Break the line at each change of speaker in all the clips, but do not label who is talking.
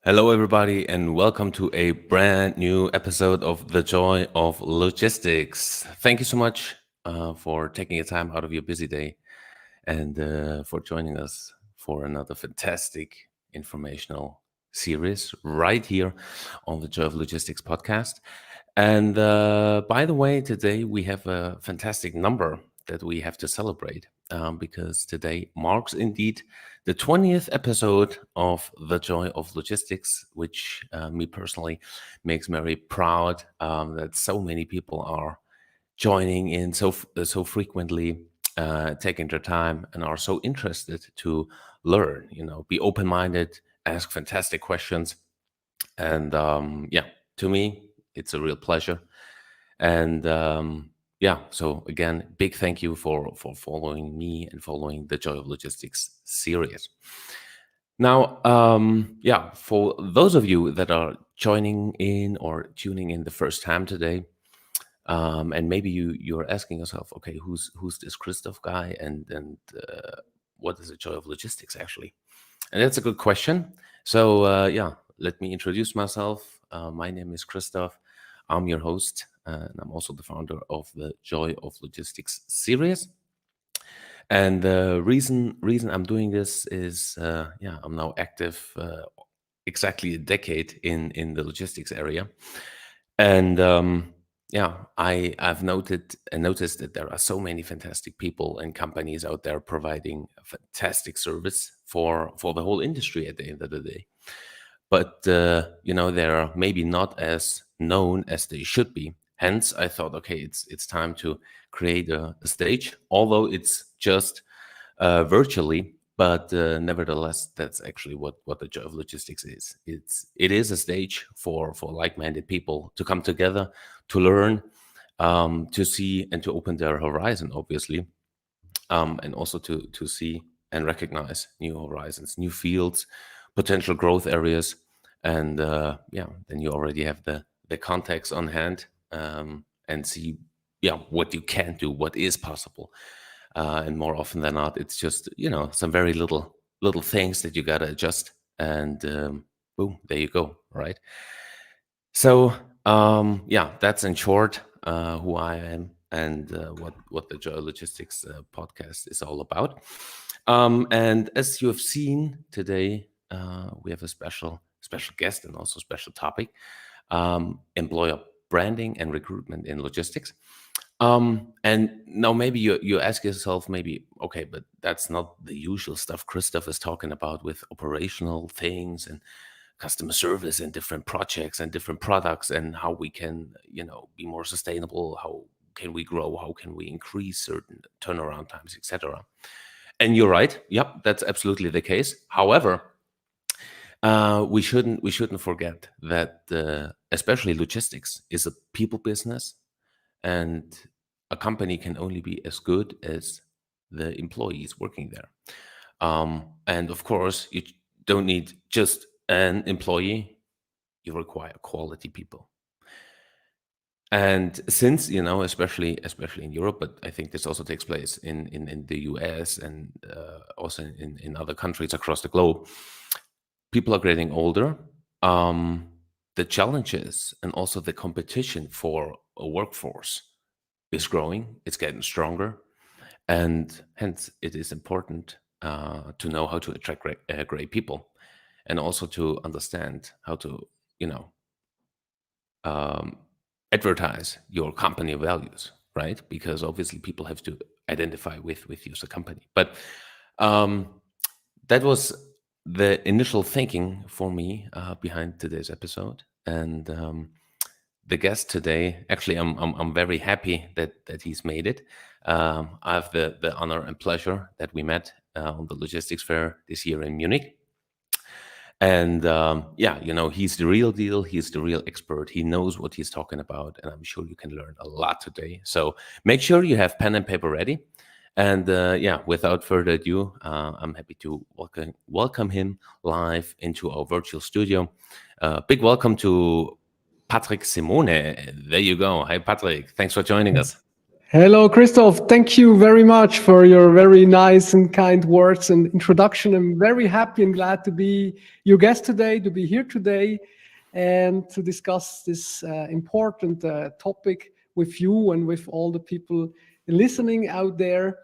Hello, everybody, and welcome to a brand new episode of The Joy of Logistics. Thank you so much for taking your time out of your busy day and for joining us for another fantastic informational series right here on the Joy of Logistics podcast. And by the way, today we have a fantastic number that we have to celebrate because today marks indeed the 20th episode of The Joy of Logistics, which me personally makes me very proud that so many people are joining in so frequently, taking their time, and are so interested to learn. Be open minded, ask fantastic questions, and yeah, to me, it's a real pleasure. And yeah, so again, big thank you for following me and following the Joy of Logistics series. Now, yeah, for those of you that are joining in or tuning in the first time today, and maybe you're asking yourself, okay, who's this Christoph guy, and what is the Joy of Logistics actually? And that's a good question. So yeah, let me introduce myself. My name is Christoph. I'm your host, and I'm also the founder of the Joy of Logistics series. And the reason I'm doing this is, yeah, I'm now active exactly a decade in the logistics area, and yeah, I've noticed that there are so many fantastic people and companies out there providing a fantastic service for the whole industry at the end of the day. But they're maybe not as known as they should be. Hence, I thought, okay, it's time to create a stage, although it's just virtually. But nevertheless, that's actually what the Joy of Logistics is. It is a stage for like-minded people to come together, to learn, to see, and to open their horizon, obviously, and also to see and recognize new horizons, new fields, potential growth areas, and yeah, then you already have the context on hand, and see, yeah, what you can do, what is possible, and more often than not, it's just some very little things that you gotta adjust, and boom, there you go, right? So yeah, that's in short who I am and what the Joy Logistics podcast is all about. And as you have seen today, we have a special guest and also special topic: employer branding and recruitment in logistics. And now maybe you ask yourself, maybe, okay, but that's not the usual stuff Christoph is talking about with operational things and customer service and different projects and different products and how we can, be more sustainable, how can we grow, how can we increase certain turnaround times, etc. And you're right. Yep, that's absolutely the case. However, we shouldn't forget that especially logistics is a people business, and a company can only be as good as the employees working there. And of course, you don't need just an employee; you require quality people. And since especially in Europe, but I think this also takes place in the US and also in other countries across the globe, people are getting older. Um, the challenges and also the competition for a workforce is growing. It's getting stronger, and hence it is important to know how to attract great people, and also to understand how to you know um, advertise your company values, right? Because obviously people have to identify with you as a company. But um, that was the initial thinking for me behind today's episode. And the guest today, actually, I'm very happy that he's made it. I have the honor and pleasure that we met on the logistics fair this year in Munich. And yeah, he's the real deal. He's the real expert. He knows what he's talking about, and I'm sure you can learn a lot today. So make sure you have pen and paper ready. And yeah, without further ado, I'm happy to welcome him live into our virtual studio. Big welcome to Patrick Simone. There you go. Hi, Patrick. Thanks for joining us.
Hello, Christoph. Thank you very much for your very nice and kind words and introduction. I'm very happy and glad to be your guest today, to be here today, and to discuss this important topic with you and with all the people listening out there.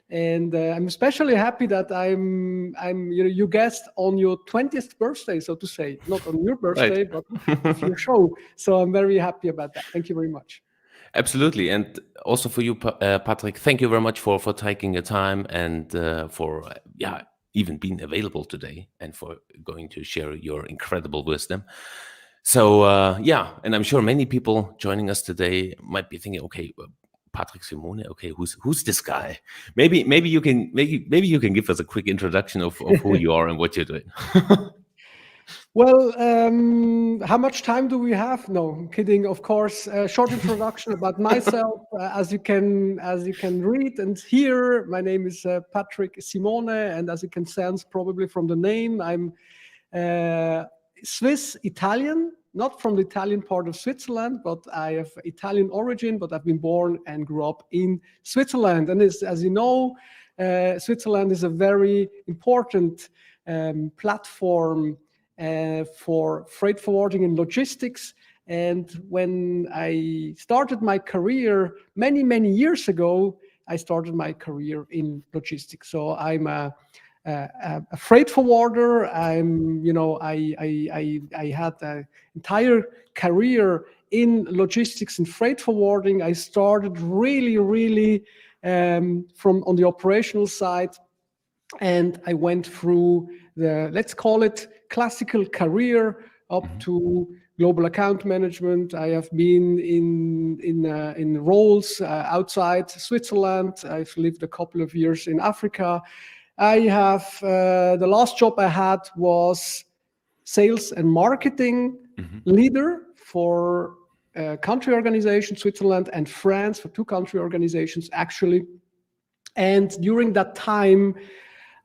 And I'm especially happy that I'm your guest on your 20th birthday, so to say, not on your
Right.
birthday, but of your show. So I'm very happy about that. Thank you very much.
Absolutely. And also for you, Patrick, thank you very much for taking your time and for, yeah, even being available today and for going to share your incredible wisdom. So, yeah, and I'm sure many people joining us today might be thinking, okay, Patrick Simone, okay, who's this guy? Maybe you can give us a quick introduction of who you are and what you're doing.
Well, how much time do we have? No, I'm kidding. Of course, a short introduction about myself. As you can read and hear, my name is Patrick Simone, and as you can sense probably from the name, I'm uh, Swiss Italian, not from the Italian part of Switzerland, but I have Italian origin. But I've been born and grew up in Switzerland, and as you know, Switzerland is a very important platform for freight forwarding and logistics. And when I started my career many, many years ago, I started my career in logistics. So I'm a freight forwarder. I had an entire career in logistics and freight forwarding. I started really, really from on the operational side, and I went through the, let's call it, classical career up
Mhm.
to global account management. I have been in roles outside Switzerland. I've lived a couple of years in Africa. I have the last job I had was sales and marketing
Mhm.
leader for country organizations, Switzerland and France, for two country organizations actually. And during that time,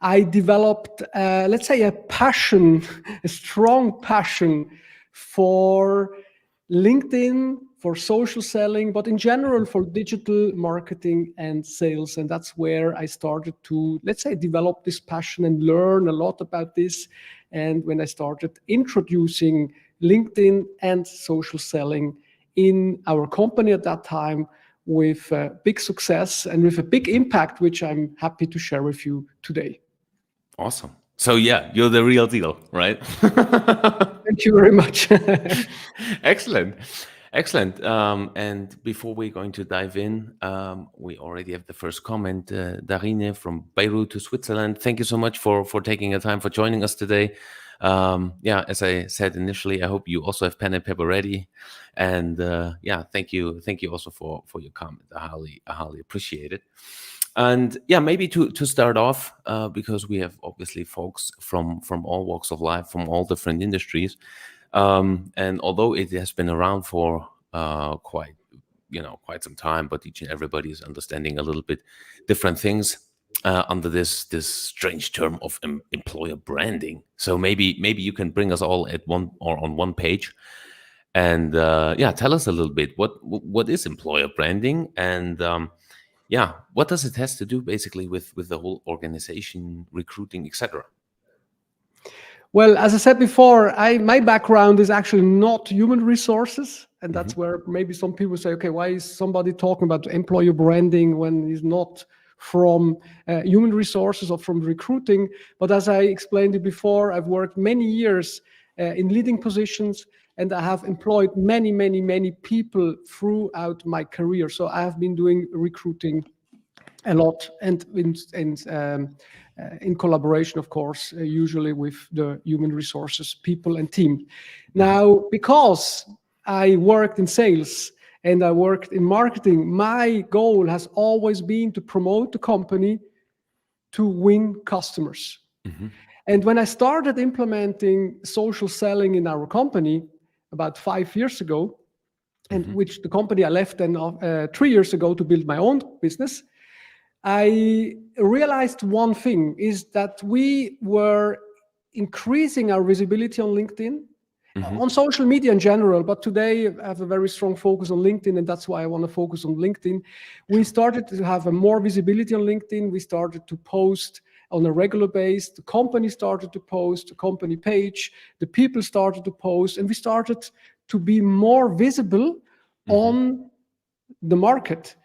I developed, let's say, a passion, a strong passion for LinkedIn, for social selling, but in general for digital marketing and sales. And that's where I started to, let's say, develop this passion and learn a lot about this. And when I started introducing LinkedIn and social selling in our company at that time, with big success and with a big impact, which I'm happy to share with you today.
Awesome. So yeah, you're the real deal, right?
Thank you very much.
Excellent. Excellent. And before we're going to dive in, we already have the first comment. Darine from Beirut to Switzerland. Thank you so much for taking the time for joining us today. Yeah, as I said initially, I hope you also have pen and paper ready. And yeah, thank you also for your comment. I highly appreciate it. And yeah, maybe to start off, because we have obviously folks from all walks of life, from all different industries, and although it has been around for quite some time, but each and everybody is understanding a little bit different things under this strange term of employer branding. So maybe you can bring us all at one or on one page, and yeah, tell us a little bit what is employer branding, and yeah, what does it has to do basically with the whole organization, recruiting, etc.
Well, as I said before, my background is actually not human resources, and
Hmm.
that's where maybe some people say, okay, why is somebody talking about employer branding when he's not from human resources or from recruiting? But as I explained it before, I've worked many years in leading positions, and I have employed many, many, many people throughout my career. So I have been doing recruiting a lot, and in collaboration, of course, usually with the human resources people and team.
Hmm.
Now, because I worked in sales and I worked in marketing, my goal has always been to promote the company to win customers.
Hmm.
And when I started implementing social selling in our company about 5 years ago, and
Hmm.
which the company I left then 3 years ago to build my own business, I realized one thing is that we were increasing our visibility on LinkedIn,
Mm-hmm.
on social media in general, but today I have a very strong focus on LinkedIn, and that's why I want to focus on LinkedIn. We
Sure.
started to have a more visibility on LinkedIn. We started to post on a regular basis. The company started to post, the company page, the people started to post, and we started to be more visible
Mm-hmm.
on the market.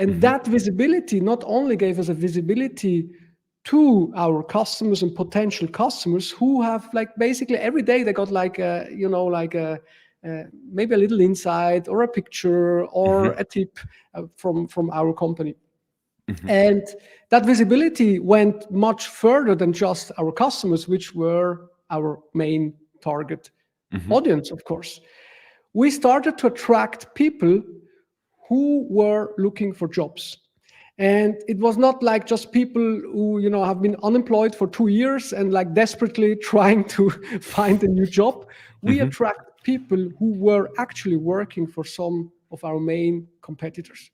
And
Mm-hmm.
that visibility not only gave us a visibility to our customers and potential customers who have like basically every day they got like a, like a maybe a little insight or a picture or
Mm-hmm.
a tip from our company.
Mm-hmm.
And that visibility went much further than just our customers, which were our main target
Mm-hmm.
audience, of course. We started to attract people who were looking for jobs. And it was not like just people who, have been unemployed for 2 years and like desperately trying to find a new job. We
Mm-hmm.
attract people who were actually working for some of our main competitors.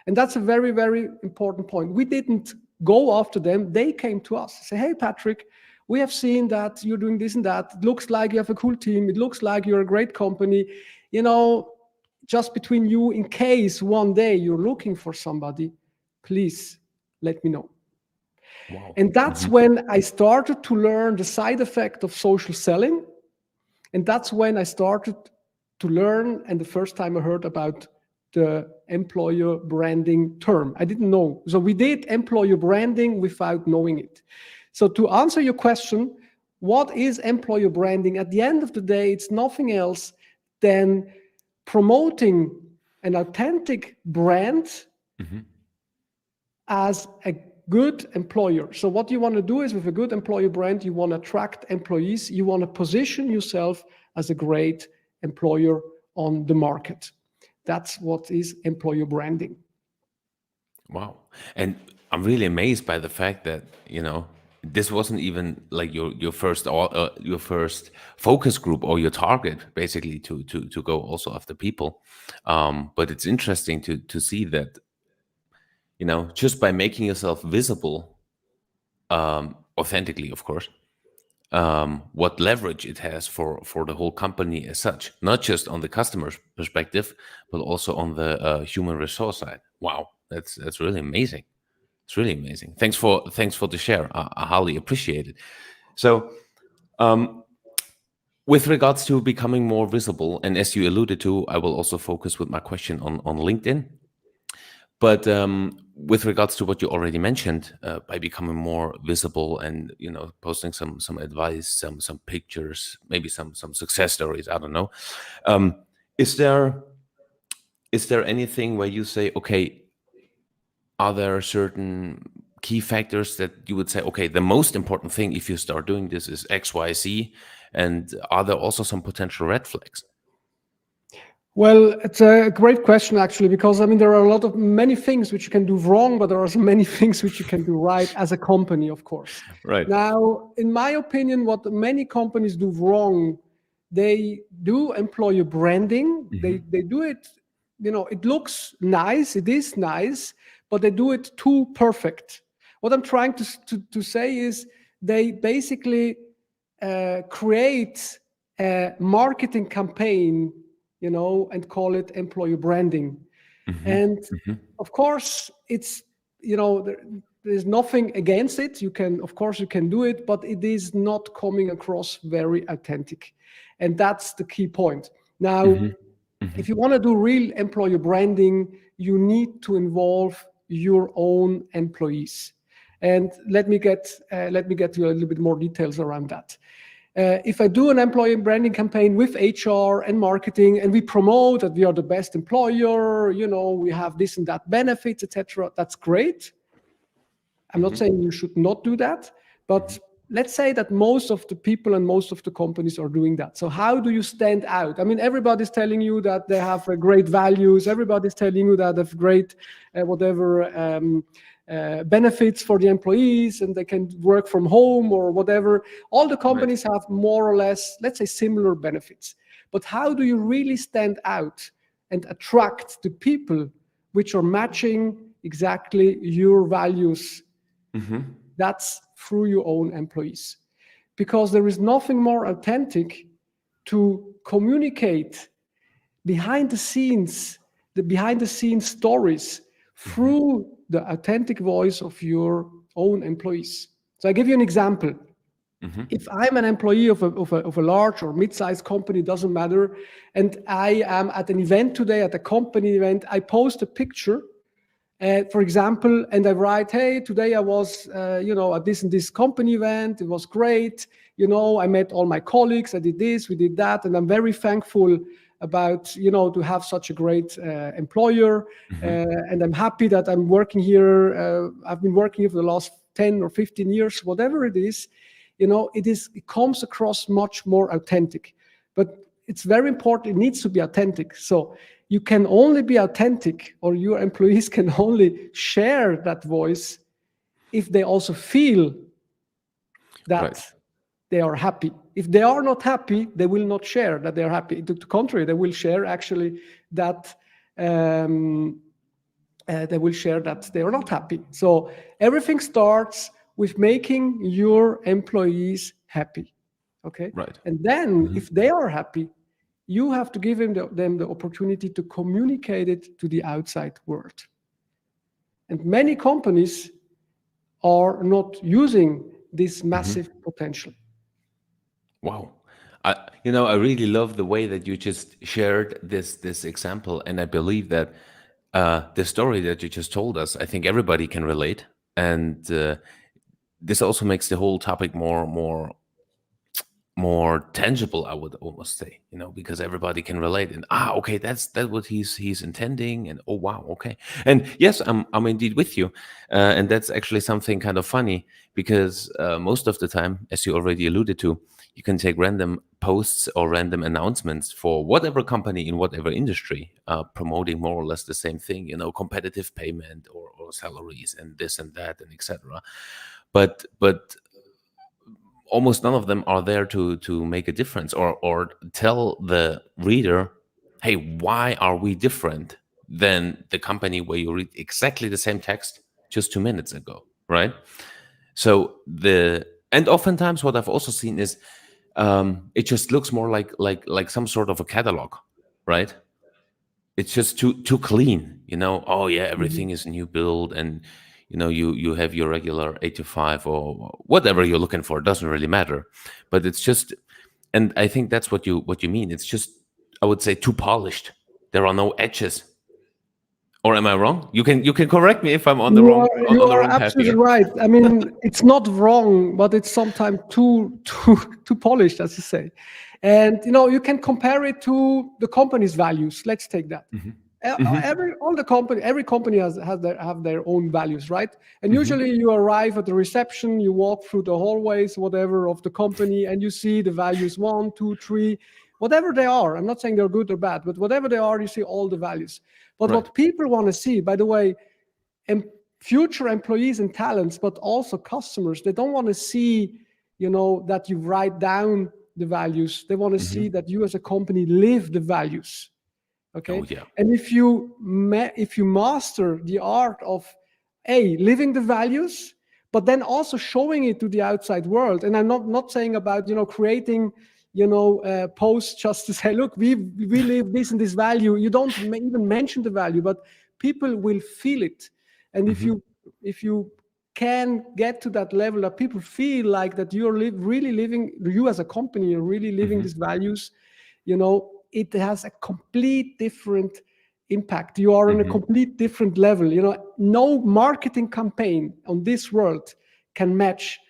And that's a very, very important point. We didn't go after them. They came to us, say, hey, Patrick, we have seen that you're doing this and that. It looks like you have a cool team. It looks like you're a great company. You know, just between you, in case one day you're looking for somebody, please let me know.
Wow.
And that's
Mm-hmm.
when I started to learn the side effect of social selling. And that's when I started to learn. And the first time I heard about the employer branding term, I didn't know. So we did employer branding without knowing it. So to answer your question, what is employer branding? At the end of the day, it's nothing else than promoting an authentic brand
Mm-hmm.
as a good employer. So what you want to do is with a good employer brand, you want to attract employees, you want to position yourself as a great employer on the market. That's what is employer branding.
Wow. And I'm really amazed by the fact that, this wasn't even like your first focus group or your target basically to go also after people. But it's interesting to see that, just by making yourself visible, authentically, of course, what leverage it has for the whole company as such, not just on the customer's perspective, but also on the human resource side. Wow, that's really amazing. It's really amazing. Thanks for the share. I highly appreciate it. So, with regards to becoming more visible, and as you alluded to, I will also focus with my question on LinkedIn. But with regards to what you already mentioned, by becoming more visible and posting some advice, some pictures, maybe some success stories. I don't know. Um, is there anything where you say, okay, are there certain key factors that you would say, okay, the most important thing if you start doing this is X, Y, Z, and are there also some potential red flags?
Well, it's a great question actually, because I mean there are a lot of many things which you can do wrong, but there are also many things which you can do right as a company, of course.
Right.
Now, in my opinion, what many companies do wrong, they do employer branding.
Hmm.
They do it, it looks nice, it is nice, but they do it too perfect. What I'm trying to say is they basically create a marketing campaign, and call it employer branding.
Hmm.
And
Hmm.
of course, it's, there's nothing against it. Of course, you can do it, but it is not coming across very authentic. And that's the key point. Now,
Hmm. Hmm.
if you want to do real employer branding, you need to involve your own employees. And let me get to a little bit more details around that. If I do an employer branding campaign with HR and marketing, and we promote that we are the best employer, we have this and that benefits, etc., that's great. I'm not saying you should not do that, but let's say that most of the people and most of the companies are doing that. So how do you stand out? I mean, everybody's telling you that they have great values. Everybody's telling you that they have great benefits for the employees, and they can work from home or whatever. All the
Right.
companies have more or less, let's say, similar benefits. But how do you really stand out and attract the people which are matching exactly your values?
Hmm.
That's through your own employees. Because there is nothing more authentic to communicate behind the scenes stories
Hmm.
through the authentic voice of your own employees. So I give you an example.
Hmm.
If I'm an employee of a large or mid-sized company, doesn't matter, and I am at an event today, at a company event, I post a picture, for example, and I write, hey, today I was, at this and this company event. It was great. I met all my colleagues. I did this, we did that, and I'm very thankful about, to have such a great employer.
Hmm.
And I'm happy that I'm working here. I've been working here for the last 10 or 15 years, whatever it is. It comes across much more authentic. But it's very important. It needs to be authentic. So you can only be authentic, or your employees can only share that voice if they also feel
Right.
that they are happy. If they are not happy, they will not share that they are happy. To the contrary, they will share actually that um, they will share that they are not happy. So everything starts with making your employees happy. Okay,
Right.
and then
Hmm.
if they are happy, you have to give them the opportunity to communicate it to the outside world. And many companies are not using this
Hmm.
massive potential.
Wow. I really love the way that you just shared this example, and I believe that the story that you just told us, I think everybody can relate, and this also makes the whole topic more tangible, I would almost say, because everybody can relate. And okay, that's what he's intending. And oh wow, okay. And yes, I'm indeed with you. And that's actually something kind of funny, because most of the time, as you already alluded to, you can take random posts or random announcements for whatever company in whatever industry, promoting more or less the same thing, competitive payment, or salaries and this and that and etc. But almost none of them are there to make a difference, or tell the reader, hey, why are we different than the company where you read exactly the same text just 2 minutes ago, right? So the and oftentimes what I've also seen is, it just looks more like some sort of a catalog, right? It's just too clean, oh yeah, everything
Mhm.
is new build, and you have your regular 8 to 5 or whatever you're looking for. It doesn't really matter, but it's just, and I think that's what you mean. It's just, I would say, too polished. There are no edges. Or am I wrong? You can correct me if I'm on the
You
wrong
are
on,
you
on the
are
wrong path
absolutely
here.
right. I mean, it's not wrong, but it's sometimes too polished, as you say. And you can compare it to the company's values. Let's take that.
Hmm. Hmm.
Every company have their own values, right? And
Hmm.
usually you arrive at the reception, you walk through the hallways, whatever of the company, and you see the values 1, 2, 3, whatever they are. I'm not saying they're good or bad, but whatever they are, you see all the values. But
Right.
what people want to see, by the way, and future employees and talents, but also customers, they don't want to see, that you write down the values. They want to
Hmm.
see that you as a company live the values.
Oh
Okay,
yeah.
and if you master the art of living the values, but then also showing it to the outside world. And I'm not saying about creating posts just to say, look, we live this and this value. You don't even mention the value, but people will feel it. And if
Hmm.
you can get to that level that people feel like that you're really living, you as a company are really living
Hmm.
these values, it has a complete different impact. You are on a
Hmm.
complete different level. No marketing campaign on this world can match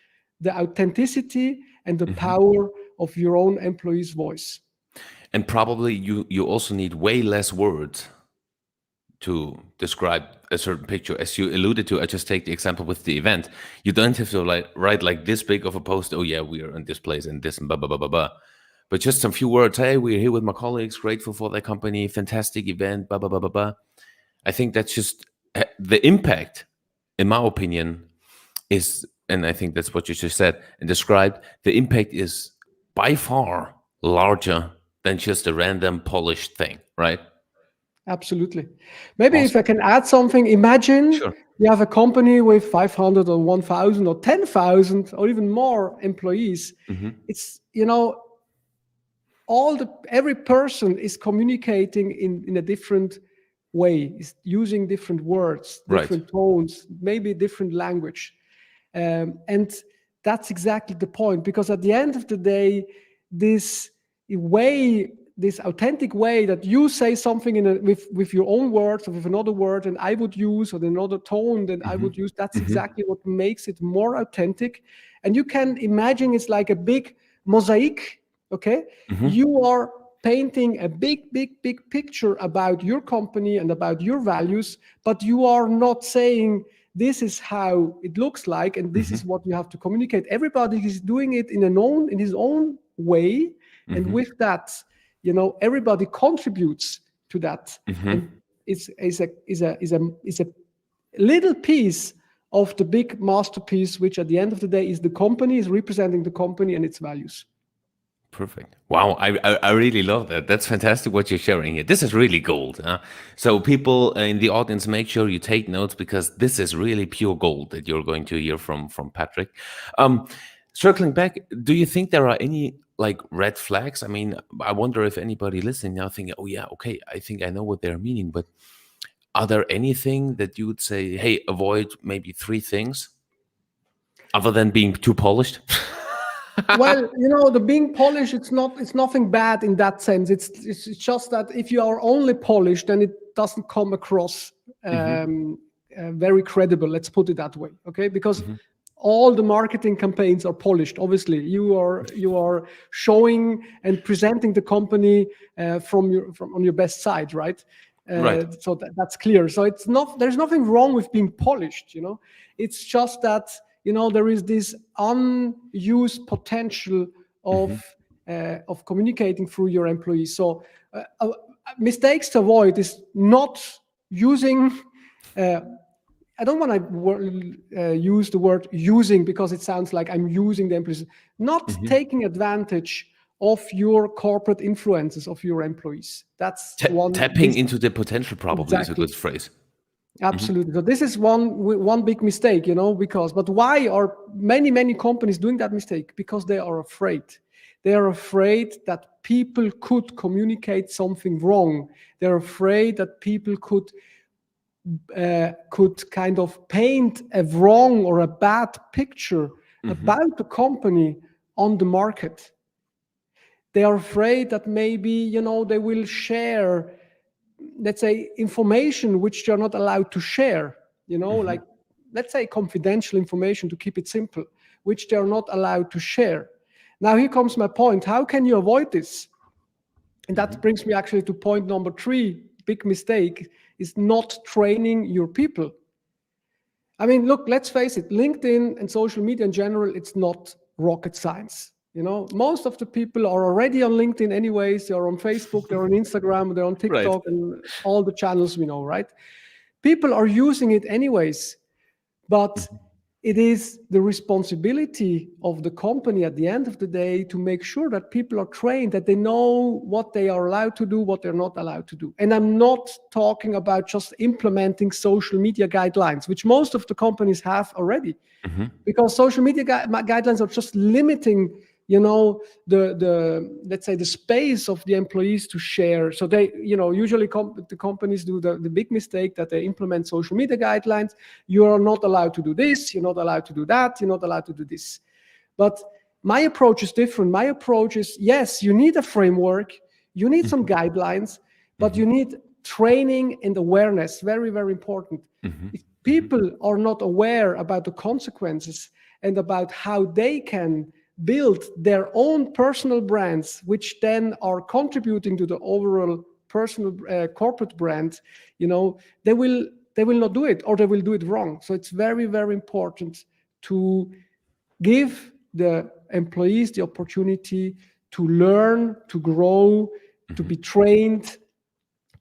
the authenticity and the
Hmm.
power of your own employee's voice.
And probably you also need way less words to describe a certain picture. As you alluded to, I just take the example with the event. You don't have to write like this big of a post. Oh yeah, we are in this place and this and blah blah blah blah blah. But just some few words. Hey, we're here with my colleagues. Grateful for their company. Fantastic event. Blah blah blah blah blah. I think that's just the impact, in my opinion, is, and I think that's what you just said and described. The impact is by far larger than just a random polished thing, right?
Absolutely. Maybe if
Awesome.
I can add something, imagine
Sure.
you have a company with 500 or 1,000 or 10,000 or even more employees.
Hmm.
It's, every person is communicating in a different way, is using different words,
Right.
different tones, maybe different language. And that's exactly the point, because at the end of the day, this this authentic way that you say something with your own words or with another word and I would use, or another tone that I would use, that's exactly what makes it more authentic. And you can imagine it's like a big mosaic, okay? You are painting a big picture about your company and about your values, but you are not saying this is how it looks like and this is what you have to communicate. Everybody is doing it in his own way, and with that, everybody contributes to that, and it's a little piece of the big masterpiece, which at the end of the day is the company, is representing the company and its values.
Perfect. Wow, I really love that. That's fantastic what you're sharing here. This is really gold. So people in the audience, make sure you take notes, because this is really pure gold that you're going to hear from Patrick. Circling back, do you think there are any like red flags? I mean, I wonder if anybody listening now thinking, oh yeah, okay, I think I know what they're meaning, but are there anything that you would say, hey, avoid maybe 3 things other than being too polished?
Well, the being polished, it's nothing bad in that sense. It's just that if you are only polished, then it doesn't come across very credible. Let's put it that way, okay? Because all the marketing campaigns are polished. Obviously, you are showing and presenting the company from on your best side, right?
Right.
So that's clear. So there's nothing wrong with being polished. It's just that there is this unused potential of communicating through your employees. So mistakes to avoid is not using. I don't want to use the word using, because it sounds like I'm using the employees. Not taking advantage of your corporate influences of your employees. That's
Tapping into the potential probably is a
exactly.
good phrase.
Absolutely. So this is one big mistake, but why are many companies doing that mistake? Because they are afraid. They are afraid that people could communicate something wrong. They're afraid that people could kind of paint a wrong or a bad picture about the company on the market. They are afraid that maybe, they will share, let's say, information which they're not allowed to share, like, let's say, confidential information, to keep it simple, which they're not allowed to share. Now, here comes my point. How can you avoid this? And that brings me actually to point number 3. Big mistake is not training your people. I mean, look, let's face it, LinkedIn and social media in general, it's not rocket science. Most of the people are already on LinkedIn anyways. They're on Facebook, they're on Instagram, they're on TikTok, and all the channels we know, right? People are using it anyways, but it is the responsibility of the company at the end of the day to make sure that people are trained, that they know what they are allowed to do, what they're not allowed to do. And I'm not talking about just implementing social media guidelines, which most of the companies have already, because social media guidelines are just limiting the let's say the space of the employees to share. So they, usually the companies do the big mistake that they implement social media guidelines. You are not allowed to do this, you're not allowed to do that, you're not allowed to do this. But my approach is different. My approach is, yes, you need a framework, you need some guidelines, but you need training and awareness. Very, very important. If people are not aware about the consequences and about how they can build their own personal brands, which then are contributing to the overall personal corporate brand, they will not do it, or they will do it wrong. So it's very, very important to give the employees the opportunity to learn, to grow, to be trained,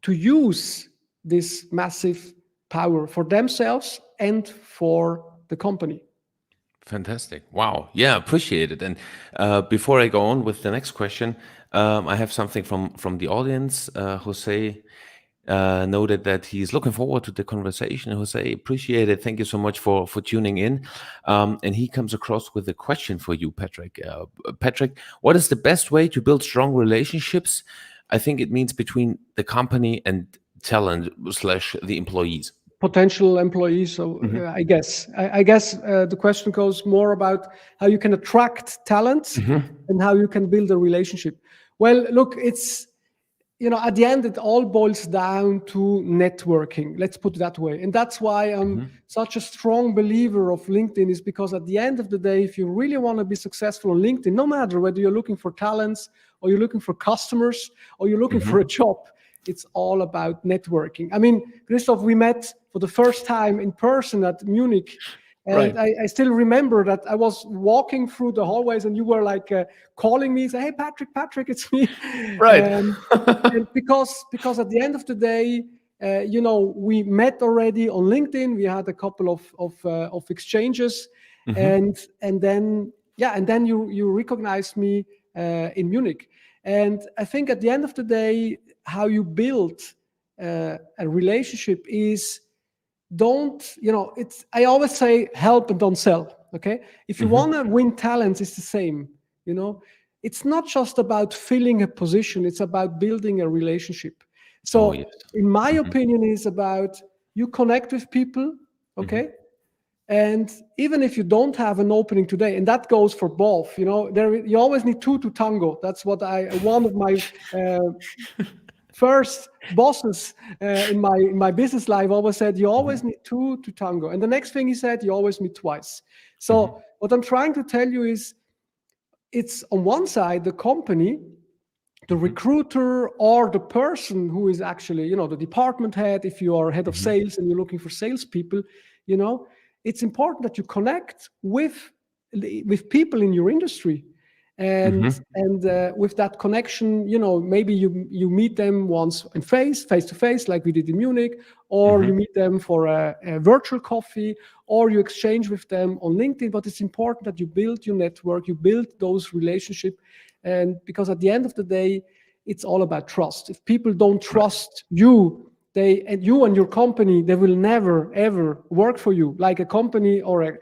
to use this massive power for themselves and for the company.
Fantastic. Wow. Yeah, appreciate it. And before I go on with the next question, I have something from the audience. Jose noted that he's looking forward to the conversation. Jose, appreciate it. Thank you so much for tuning in. And he comes across with a question for you, Patrick. Patrick, what is the best way to build strong relationships? I think it means between the company and talent slash the employees.
Potential employees. So I guess the question goes more about how you can attract talents and how you can build a relationship. Well, look, it's at the end, it all boils down to networking. Let's put it that way. And that's why I'm such a strong believer of LinkedIn, is because at the end of the day, if you really want to be successful on LinkedIn, no matter whether you're looking for talents or you're looking for customers or you're looking for a job, it's all about networking. I mean, Christoph, we met for the first time in person at Munich. And I still remember that I was walking through the hallways and you were like calling me, say, "Hey, Patrick, it's me."
Right.
And because at the end of the day, we met already on LinkedIn. We had a couple of exchanges, and then you recognized me in Munich. And I think at the end of the day, how you build a relationship is, I always say help and don't sell. Okay, if you want to win talents, it's the same. It's not just about filling a position, it's about building a relationship. So in my opinion, is about you connect with people, okay? And even if you don't have an opening today, and that goes for both, you always need two to tango. That's what one of my first bosses in my business life always said, you always need two to tango. And the next thing he said, you always meet twice. So what I'm trying to tell you is, it's on one side, the company, the recruiter, or the person who is actually, the department head. If you are head of sales and you're looking for salespeople, it's important that you connect with people in your industry. And with that connection, maybe you meet them once in face to face, like we did in Munich, or you meet them for a virtual coffee, or you exchange with them on LinkedIn. But it's important that you build your network, you build those relationships, and because at the end of the day, it's all about trust. If people don't trust you, you and your company, they will never ever work for you. Like a company or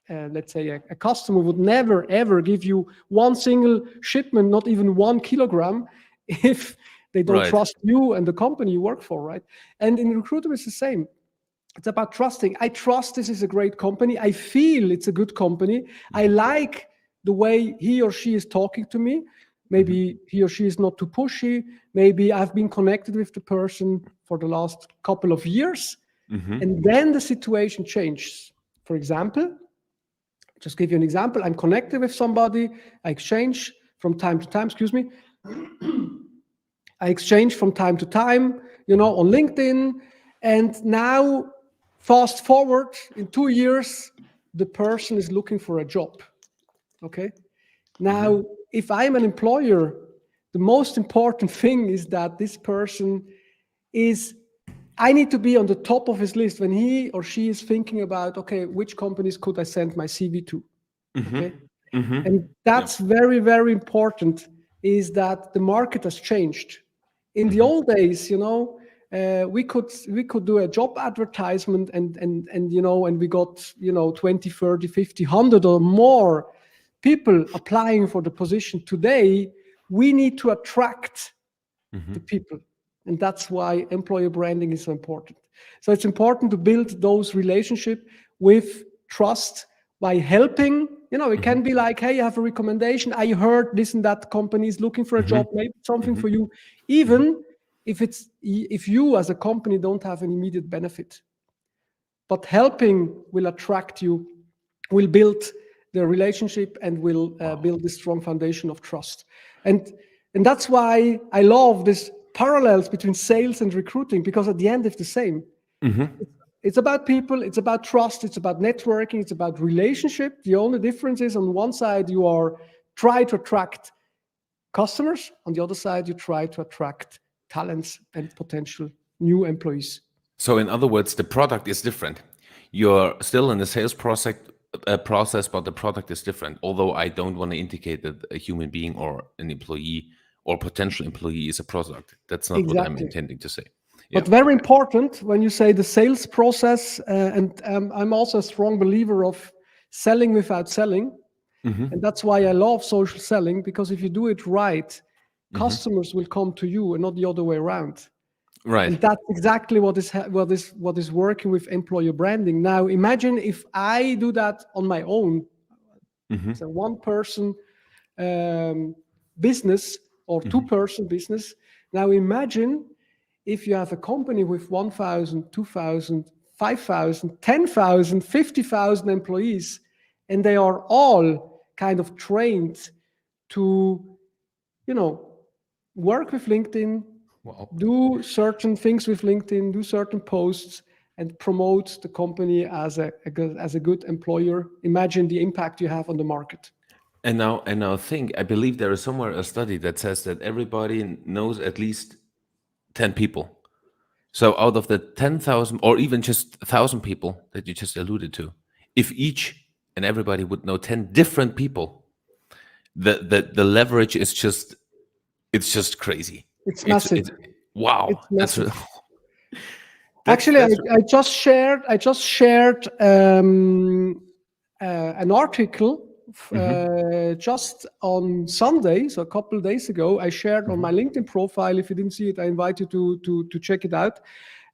let's say a customer would never ever give you one single shipment, not even 1 kilogram, if they don't trust you and the company you work for, right? And in recruitment, it's the same. It's about trusting. I trust this is a great company. I feel it's a good company. I like the way he or she is talking to me. Maybe he or she is not too pushy. Maybe I've been connected with the person for the last couple of years. And then the situation changes. For example, just give you an example. I'm connected with somebody. I exchange from time to time, I exchange from time to time, on LinkedIn. And now, fast forward in 2 years, the person is looking for a job. Okay. Now, if I'm an employer, the most important thing is that this person I need to be on the top of his list when he or she is thinking about, okay, which companies could I send my CV to? Okay. And that's very, very important, is that the market has changed. In the old days, we could do a job advertisement and we got, 20, 30, 50, 100 or more people applying for the position. Today, we need to attract the people. And that's why employer branding is so important. So it's important to build those relationships with trust by helping. It can be like, hey, I have a recommendation. I heard this and that company is looking for a job, maybe something for you, even if you as a company don't have an immediate benefit. But helping will attract you, will build the relationship, and will build this strong foundation of trust. And that's why I love this parallels between sales and recruiting, because at the end it's the same. It's about people, it's about trust, it's about networking, it's about relationship. The only difference is, on one side you are try to attract customers, on the other side you try to attract talents and potential new employees.
So in other words, the product is different. You're still in the sales process, but the product is different. Although I don't want to indicate that a human being or an employee or potential employee is a product. That's not what I'm intending to say.
But
Yeah.
very important when you say the sales process, and I'm also a strong believer of selling without selling. And
Hmm.
that's why I love social selling, because if you do it right,
Hmm.
customers will come to you and not the other way around.
Right.
And that's exactly what is working with employer branding. Now, imagine if I do that on my own,
Hmm.
so one person um, business or
Hmm.
two-person business. Now, imagine if you have a company with 1,000, 2,000, 5,000, 10,000, 50,000 employees, and they are all kind of trained to, you know, work with LinkedIn,
Wow.
do certain things with LinkedIn, do certain posts, and promote the company as a good employer. Imagine the impact you have on the market.
And now think, I believe there is somewhere a study that says that everybody knows at least 10 people. So out of the 10,000 or even just 1,000 people that you just alluded to, if each and everybody would know 10 different people, the leverage is just, it's just crazy.
It's massive.
It's wow.
It's massive.
That's
Actually,
that's
I just shared an article
Mhm.
just on Sunday, so a couple of days ago. I shared on
Mhm.
my LinkedIn profile. If you didn't see it, I invite you to check it out.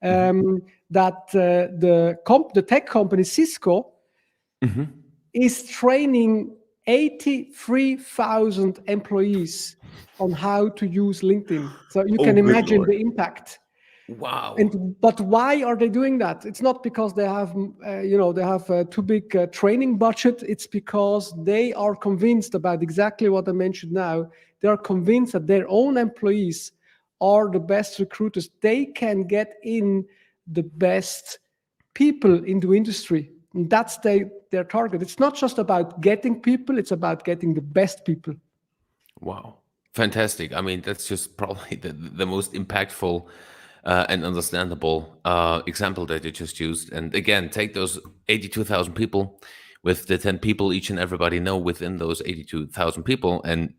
Mhm.
That the tech company Cisco
Mhm.
is training 83,000 employees on how to use LinkedIn. So you
Oh,
can
good
imagine
Lord.
the impact.
Wow.
But why are they doing that? It's not because they have they have a too big training budget. It's because they are convinced about exactly what I mentioned now. They are convinced that their own employees are the best recruiters. They can get in the best people in the industry, and that's their target. It's not just about getting people; it's about getting the best people.
Wow. Fantastic. I mean, that's just probably the most impactful and understandable example that you just used. And again, take those 82,000 people with the 10 people each and everybody know within those 82,000 people, and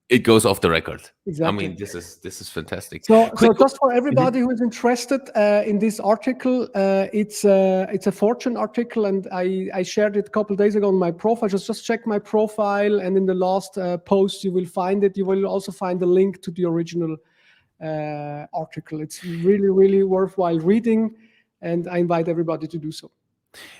it goes off the record. I
Exactly.
mean, this is fantastic.
So
Quick.
just for
Mhm.
everybody who is interested in this article, it's a Fortune article, and I shared it a couple of days ago on my profile. Just check my profile, and in the last post you will find it. You will also find the link to the original article. It's really worthwhile reading, and I invite everybody to do so.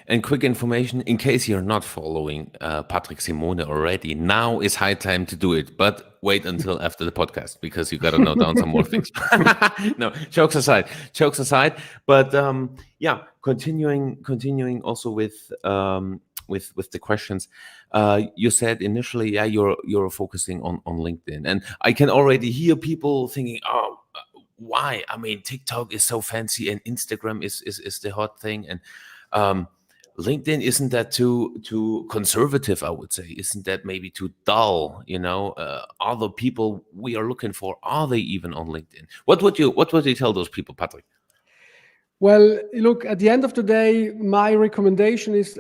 And quick information, in case you're not following Patrick Simone already, now is high time to do it. But wait until after the podcast because you got to note down some more things. No, jokes aside. But yeah, continuing also with the questions. You said initially, yeah, you're focusing on LinkedIn, and I can already hear people thinking, oh, why? I mean, TikTok is so fancy, and Instagram is the hot thing, and um, LinkedIn isn't that too conservative? I would say, isn't that maybe too dull? Are the people we are looking for, are they even on LinkedIn? What would you tell those people, Patrick?
Well, look, at the end of the day, my recommendation is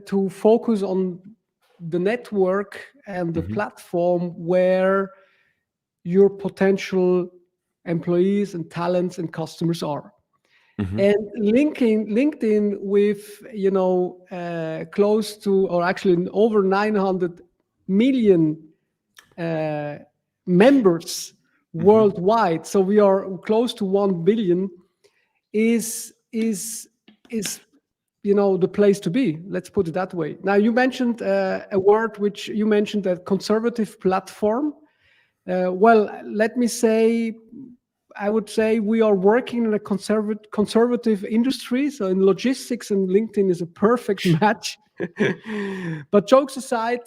to focus on the network and the
Hmm.
platform where your potential employees and talents and customers are.
Hmm.
And LinkedIn with close to, or actually over 900 million uh, members
Hmm.
worldwide. So we are close to 1 billion. Is the place to be. Let's put it that way. Now you mentioned a word which you mentioned, a conservative platform. Well, let me say, I would say we are working in a conservative industry. So in logistics, and LinkedIn is a perfect match. But jokes aside,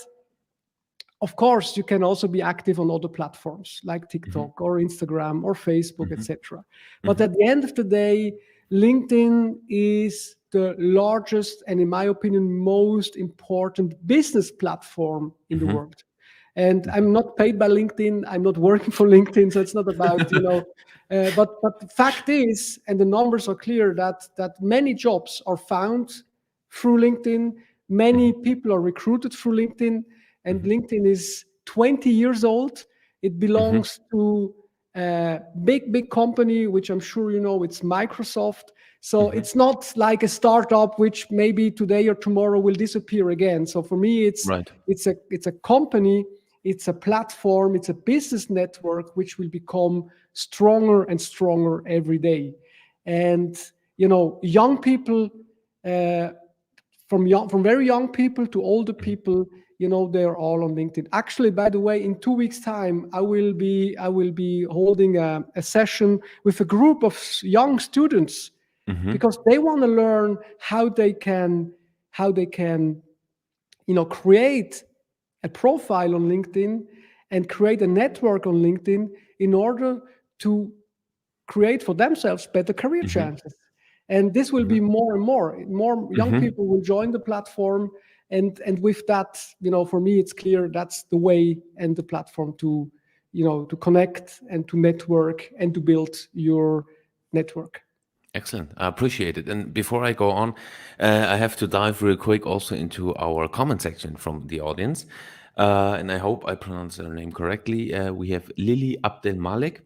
of course, you can also be active on other platforms like
Hmm.
TikTok or Instagram or Facebook,
Hmm.
etc. But
Hmm.
at the end of the day, LinkedIn is the largest and, in my opinion, most important business platform in the
Hmm.
world. And I'm not paid by LinkedIn. I'm not working for LinkedIn, so it's not about But the fact is, and the numbers are clear, that many jobs are found through LinkedIn. Many people are recruited through LinkedIn, and
Hmm.
LinkedIn is 20 years old. It
Hmm.
belongs to big company, which I'm sure you know, it's Microsoft. So it's not like a startup which maybe today or tomorrow will disappear again. So for me,
Right.
it's a company, it's a platform, it's a business network which will become stronger and stronger every day. And young people, uh, from very young people to older people, they're all on LinkedIn. Actually, by the way, in 2 weeks time, I will be holding a session with a group of young students, because they want to learn how they can create a profile on LinkedIn and create a network on LinkedIn in order to create for themselves better career chances. And this will be more and more young people will join the platform. And with that, for me, it's clear that's the way and the platform to connect and to network and to build your network.
Excellent. I appreciate it. And before I go on, I have to dive real quick also into our comment section from the audience. And I hope I pronounce her name correctly. We have Lily Abdel Malik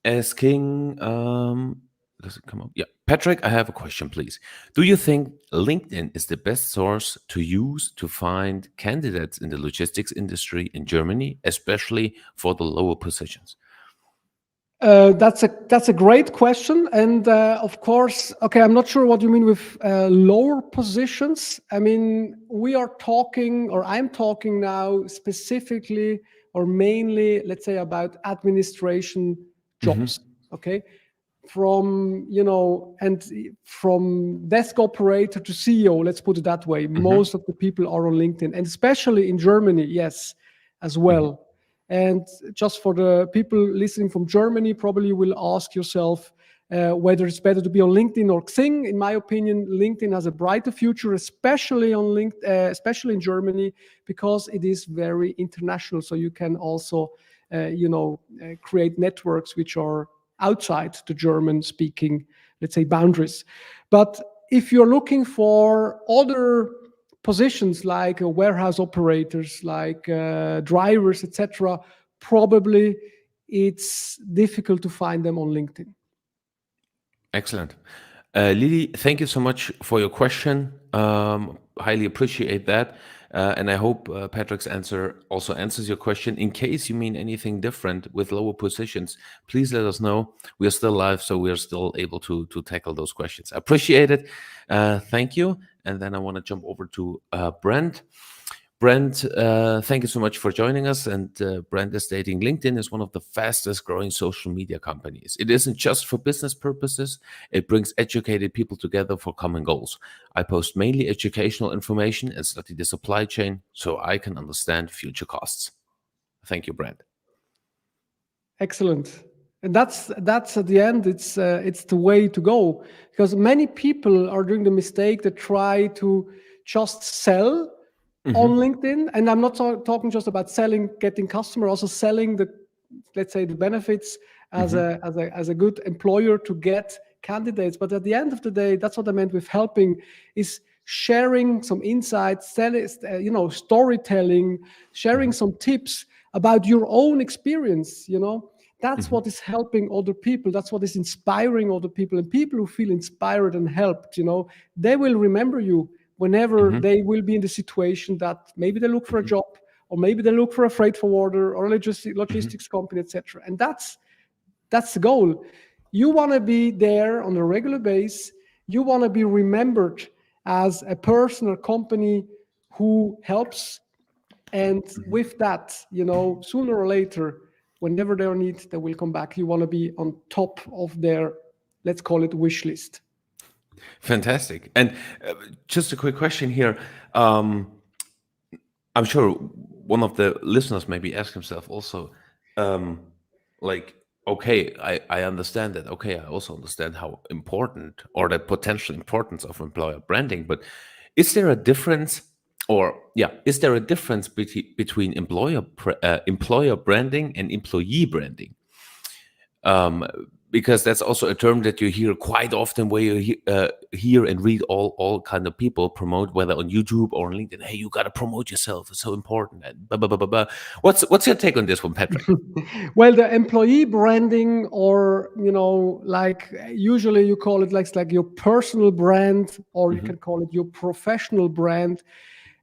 asking, does it come up? Yeah. Patrick, I have a question, please. Do you think LinkedIn is the best source to use to find candidates in the logistics industry in Germany, especially for the lower positions?
That's a great question, and of course, okay, I'm not sure what you mean with lower positions. I mean, we are talking, or I'm talking now specifically or mainly, let's say, about administration jobs. Okay, and from desk operator to CEO, let's put it that way. Most of the people are on LinkedIn, and especially in Germany, yes, as well. And just for the people listening from Germany, probably you will ask yourself whether it's better to be on LinkedIn or Xing. In my opinion, LinkedIn has a brighter future, especially on especially in Germany, because it is very international. So you can also, create networks which are outside the German-speaking, let's say, boundaries. But if you're looking for other positions like warehouse operators, like drivers, etc., probably it's difficult to find them on LinkedIn.
Excellent. Lily, thank you so much for your question. Highly appreciate that. And I hope Patrick's answer also answers your question. In case you mean anything different with lower positions, please let us know. We are still live, so we are still able to tackle those questions. I appreciate it. Thank you. And then I want to jump over to Brent. Brent, thank you so much for joining us. And Brent is stating LinkedIn is one of the fastest growing social media companies. It isn't just for business purposes, it brings educated people together for common goals. I post mainly educational information and study the supply chain so I can understand future costs. Thank you, Brent.
Excellent. And that's at the end, it's the way to go, because many people are doing the mistake that try to just sell on LinkedIn. And I'm not talking just about selling, getting customer, also selling let's say, the benefits as a good employer to get candidates. But at the end of the day, that's what I meant with helping, is sharing some insights, storytelling, sharing some tips about your own experience. That's what is helping other people. That's what is inspiring other people. And people who feel inspired and helped, they will remember you whenever they will be in the situation that maybe they look for a job, or maybe they look for a freight forwarder or a logistics company, etc. And that's the goal. You want to be there on a regular basis. You want to be remembered as a person or company who helps. And with that, sooner or later, whenever they are need, they will come back. You want to be on top of their, let's call it, wish list.
Fantastic. And just a quick question here. I'm sure one of the listeners maybe ask himself also, okay, I understand that. Okay, I also understand how important, or the potential importance of employer branding, but is there a difference, is there a difference between employer branding and employee branding? because that's also a term that you hear quite often, where you hear and read all kind of people promote, whether on YouTube or on LinkedIn. Hey, you got to promote yourself. It's so important. And blah, blah, blah, blah, blah. What's your take on this one, Patrick?
Well, the employee branding, or like usually you call it like your personal brand, or you can call it your professional brand.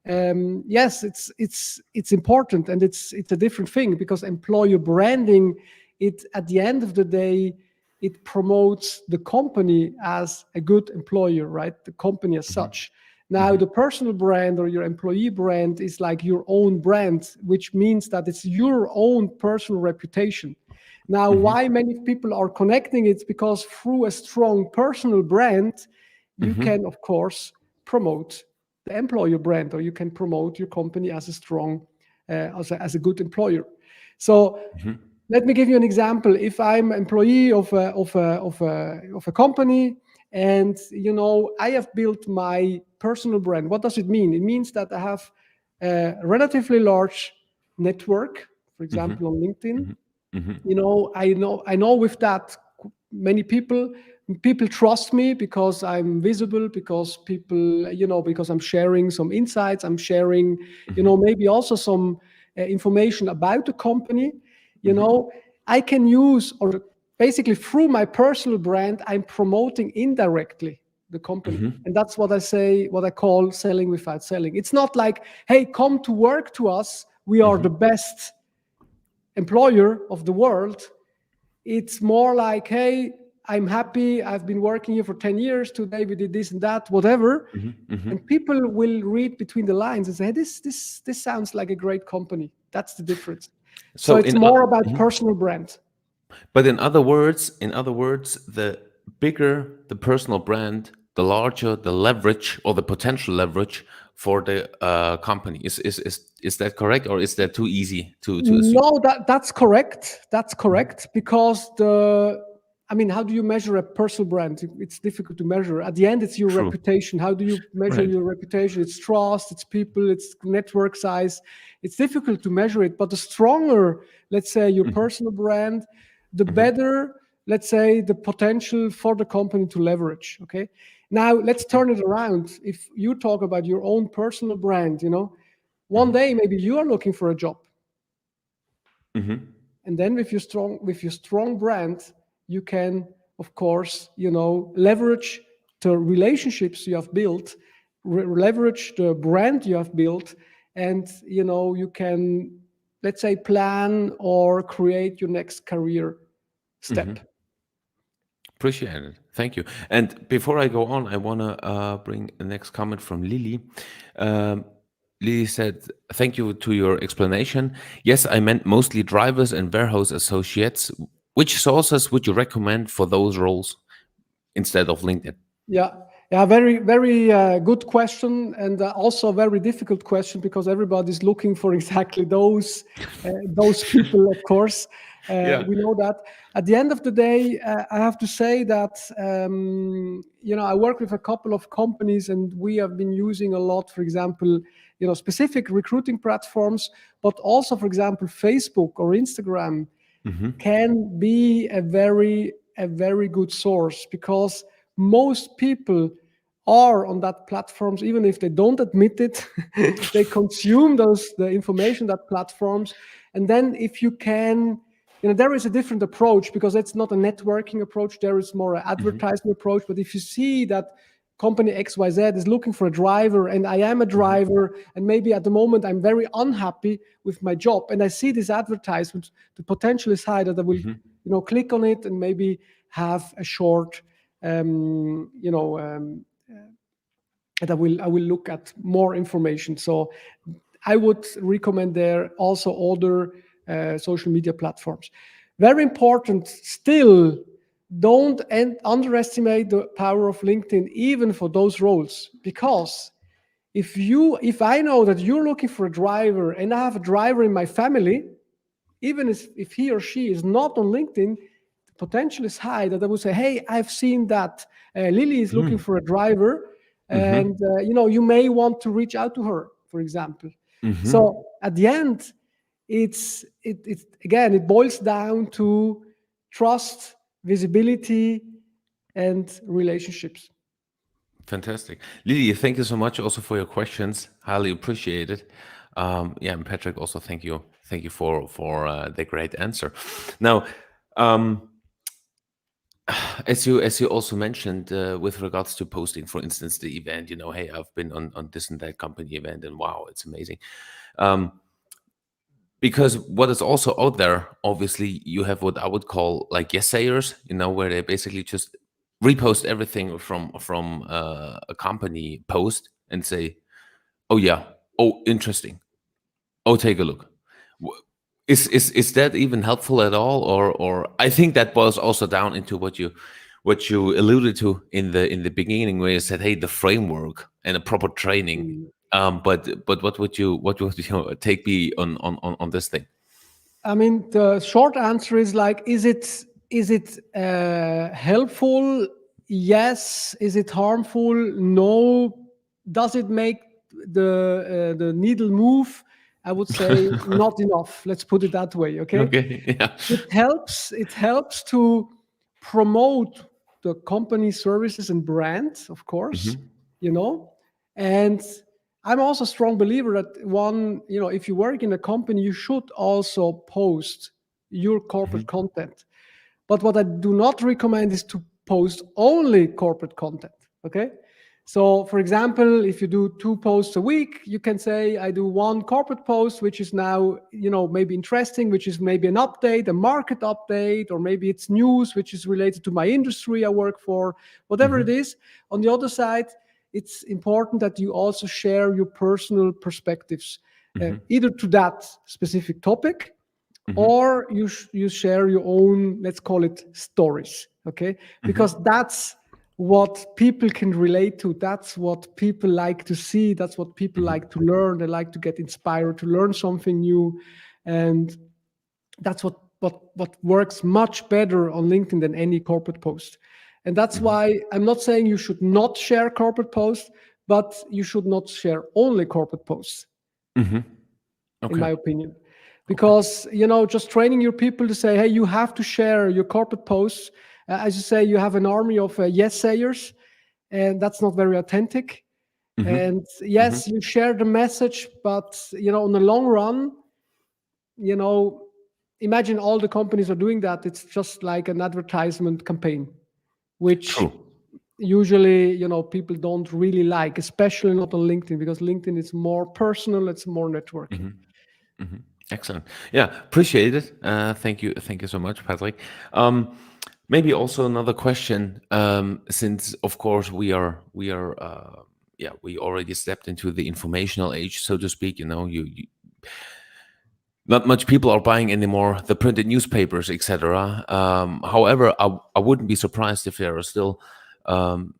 Yes, it's important, and it's a different thing, because employer branding, it at the end of the day, it promotes the company as a good employer, right? The company as such. Now, the personal brand or your employee brand is like your own brand, which means that it's your own personal reputation. Now, why many people are connecting it? Because through a strong personal brand, you can, of course, promote the employer brand, or you can promote your company as a strong, as a good employer. So let me give you an example. If I'm employee of a company, and I have built my personal brand, what does it mean? It means that I have a relatively large network, for example, on LinkedIn. I know with that many people trust me, because I'm visible, because people, because I'm sharing some insights, I'm sharing, maybe also some information about the company. I can use, or basically through my personal brand, I'm promoting indirectly the company. And that's what I call selling without selling. It's not like, hey, come to work to us, we are the best employer of the world. It's more like, hey, I'm happy, I've been working here for 10 years, today we did this and that, whatever. And people will read between the lines and say, hey, this sounds like a great company. That's the difference. So it's more about personal brand.
But in other words, the bigger the personal brand, the larger the leverage, or the potential leverage for the company. Is that correct, or is that too easy to assume?
No, that's correct. That's correct, because how do you measure a personal brand? It's difficult to measure. At the end, it's your
True.
reputation. How do you measure
Right.
your reputation? It's trust, it's people, it's network size. It's difficult to measure it. But the stronger, let's say, your personal brand, the better, let's say, the potential for the company to leverage. Okay. Now let's turn it around. If you talk about your own personal brand, one day maybe you are looking for a job. And then with your strong brand, you can, of course, leverage the relationships you have built, leverage the brand you have built, and you can, let's say, plan or create your next career step.
Appreciate it. Thank you. And before I go on, I want to bring the next comment from Lily. Lily said, thank you to your explanation. Yes, I meant mostly drivers and warehouse associates. Which sources would you recommend for those roles instead of LinkedIn?
Yeah, very, very good question, and also a very difficult question, because everybody's looking for exactly those people. Of course,
Yeah.
we know that. At the end of the day, I have to say that I work with a couple of companies, and we have been using a lot, for example, specific recruiting platforms, but also, for example, Facebook or Instagram can be a very good source, because most people are on that platforms, even if they don't admit it. They consume the information that platforms. And then if you can, there is a different approach, because it's not a networking approach, there is more an advertising approach. But if you see that company XYZ is looking for a driver, and I am a driver, and maybe at the moment I'm very unhappy with my job, and I see this advertisement, the potential is high that I will click on it and maybe have a short and I will look at more information. So I would recommend there also other social media platforms. Very important still, don't underestimate the power of LinkedIn, even for those roles, because if I know that you're looking for a driver and I have a driver in my family, even if he or she is not on LinkedIn, the potential is high that I would say, hey, I've seen that Lily is looking for a driver, and you may want to reach out to her, for example. So at the end, it boils down to trust, visibility, and relationships.
Fantastic. Lily, thank you so much also for your questions. Highly appreciate it. Yeah, and Patrick, also thank you. Thank you for the great answer. Now, um, as you also mentioned, with regards to posting, for instance, the event, hey, I've been on this and that company event, and wow, it's amazing. Um, because what is also out there, obviously, you have what I would call like yes sayers, where they basically just repost everything from a company post and say, "Oh yeah, oh interesting, oh take a look." W- is that even helpful at all, or I think that boils also down into what you alluded to in the beginning, where you said, "Hey, the framework and a proper training."
Mm.
But what would you take be on this thing?
I mean, the short answer is like, is it helpful? Yes. Is it harmful? No. Does it make the needle move? I would say not enough. Let's put it that way. Okay.
Okay. Yeah.
It helps to promote the company services and brands, of course,
Hmm.
you know. And I'm also a strong believer that if you work in a company, you should also post your corporate
Hmm.
content. But what I do not recommend is to post only corporate content. Okay. So, for example, if you do 2 posts a week, you can say, I do one corporate post, which is now, maybe interesting, which is maybe an update, a market update, or maybe it's news, which is related to my industry I work for, whatever it
Hmm.
is. On the other side, it's important that you also share your personal perspectives,
Hmm.
either to that specific topic,
Hmm.
or you share your own, let's call it stories. Okay,
Hmm.
because that's what people can relate to, that's what people like to see, that's what people
Hmm.
like to learn, they like to get inspired to learn something new. And that's what works much better on LinkedIn than any corporate post. And that's
Hmm.
why I'm not saying you should not share corporate posts, but you should not share only corporate posts,
Hmm.
in
Okay.
my opinion.
Okay.
Because, just training your people to say, hey, you have to share your corporate posts. As you say, you have an army of yes sayers, and that's not very authentic.
Hmm.
And
Hmm.
yes, you share the message, but, in the long run, you know, imagine all the companies are doing that. It's just like an advertisement campaign, which
True.
usually, people don't really like, especially not on LinkedIn, because LinkedIn is more personal, it's more networking.
Hmm. Hmm. Excellent. Yeah, appreciate it. Thank you so much, Patrick. Maybe also another question, since of course we already stepped into the informational age, so to speak. Not much people are buying anymore the printed newspapers, etc. However, I wouldn't be surprised if there are still um,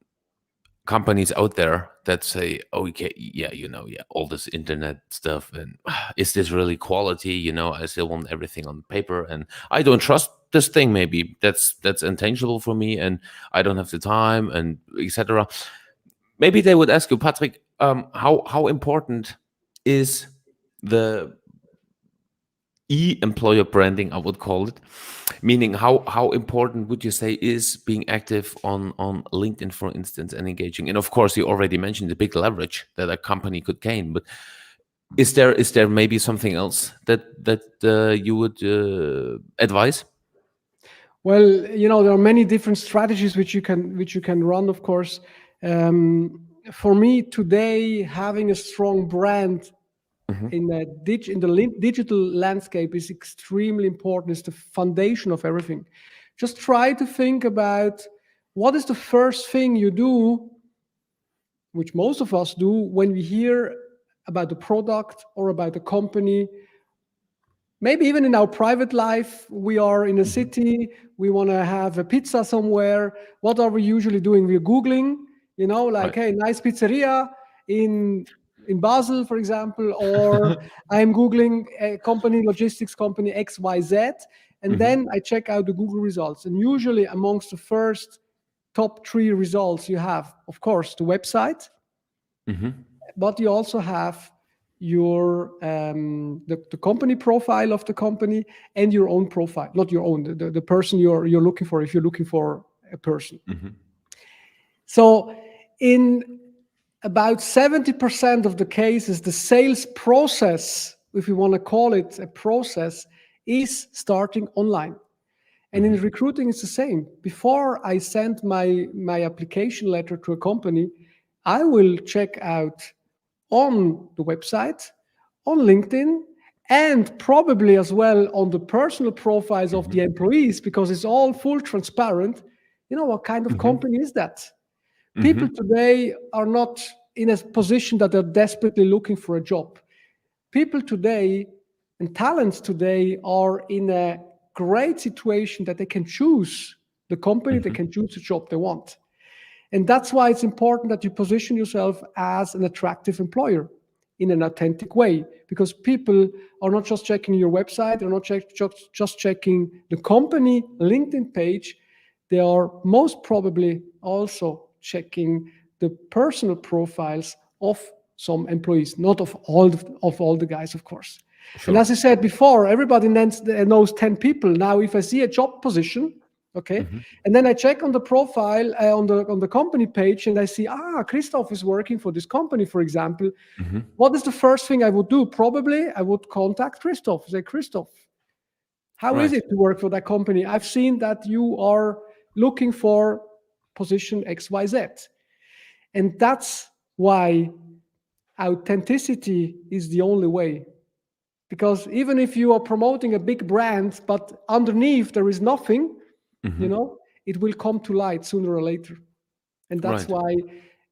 companies out there that say, "Oh, okay, yeah, yeah, all this internet stuff, and is this really quality? I still want everything on paper, and I don't trust this thing. Maybe that's intangible for me, and I don't have the time, and etc." Maybe they would ask you, Patrick, how important is the employer branding, I would call it, meaning how important would you say is being active on LinkedIn, for instance, and engaging? And of course, you already mentioned the big leverage that a company could gain, but is there maybe something else that you would advise?
Well, there are many different strategies which you can run, of course. For me today, having a strong brand
Hmm.
in the digital landscape is extremely important. It's the foundation of everything. Just try to think about what is the first thing you do, which most of us do, when we hear about the product or about the company. Maybe even in our private life, we are in a
Hmm.
city, we want to have a pizza somewhere. What are we usually doing? We're Googling, like,
Right.
hey, nice pizzeria in in Basel, for example, or I'm Googling a company, logistics company XYZ, and
Hmm.
then I check out the Google results. And usually amongst the first top 3 results you have, of course, the website,
Hmm.
but you also have your the company profile of the company and your own profile, not your own, the person you're looking for, if you're looking for a person. So in about 70% of the cases, the sales process, if you want to call it a process, is starting online. And in recruiting, it's the same. Before I send my application letter to a company, I will check out on the website, on LinkedIn, and probably as well on the personal profiles of the employees, because it's all full transparent. You know, what kind of company is that? People today are not in a position that they're desperately looking for a job. People today and talents today are in a great situation that they can choose the company, they can choose the job they want. And that's why it's important that you position yourself as an attractive employer in an authentic way, because people are not just checking your website, they're not just checking the company LinkedIn page, they are most probably also checking the personal profiles of some employees, not of all the guys, of course. And as I said before, everybody knows 10 people. Now, if I see a job position, okay, and then I check on the profile on the company page, and I see, Christoph is working for this company, for example. What is the first thing I would do? Probably I would contact Christoph. Say, Christoph, how is it to work for that company? I've seen that you are looking for position XYZ. And that's why authenticity is the only way. Because even if you are promoting a big brand, but underneath there is nothing, it will come to light sooner or later. And that's why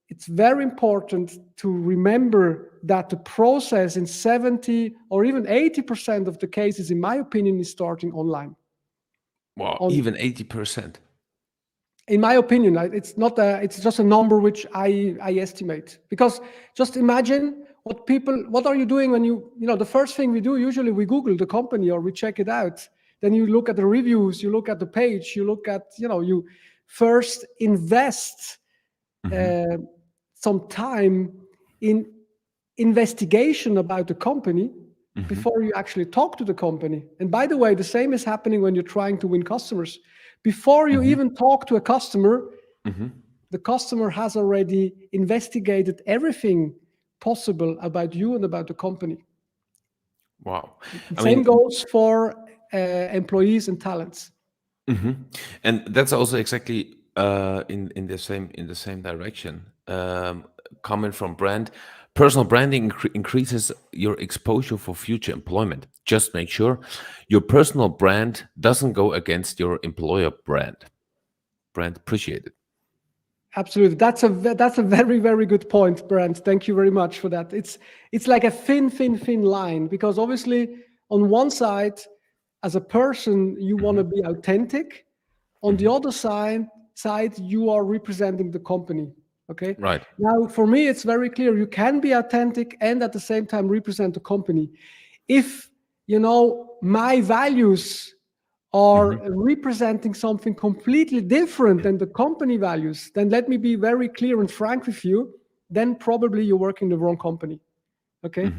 it's very important to remember that the process in 70 or even 80% of the cases, in my opinion, is starting online.
Wow, even 80%.
In my opinion, it's not it's just a number which I estimate. Because just imagine what are you doing when the first thing we do, usually we Google the company or we check it out. Then you look at the reviews, you look at the page, you look at, you first invest some time in investigation about the company before you actually talk to the company. And by the way, the same is happening when you're trying to win customers. Before you even talk to a customer, the customer has already investigated everything possible about you and about the company.
Wow.
Same goes for employees and talents.
And that's also exactly in the same direction. Comment from brand. Personal branding increases your exposure for future employment. Just make sure your personal brand doesn't go against your employer brand. Brand appreciated.
Absolutely, that's a very, very good point, Brent. Thank you very much for that. It's like a thin line, because obviously on one side, as a person, you want to be authentic. On the other side, you are representing the company. Okay.
Right.
Now, for me, it's very clear. You can be authentic and at the same time represent the company. If my values are representing something completely different than the company values, then let me be very clear and frank with you, then probably you're working the wrong company. Okay.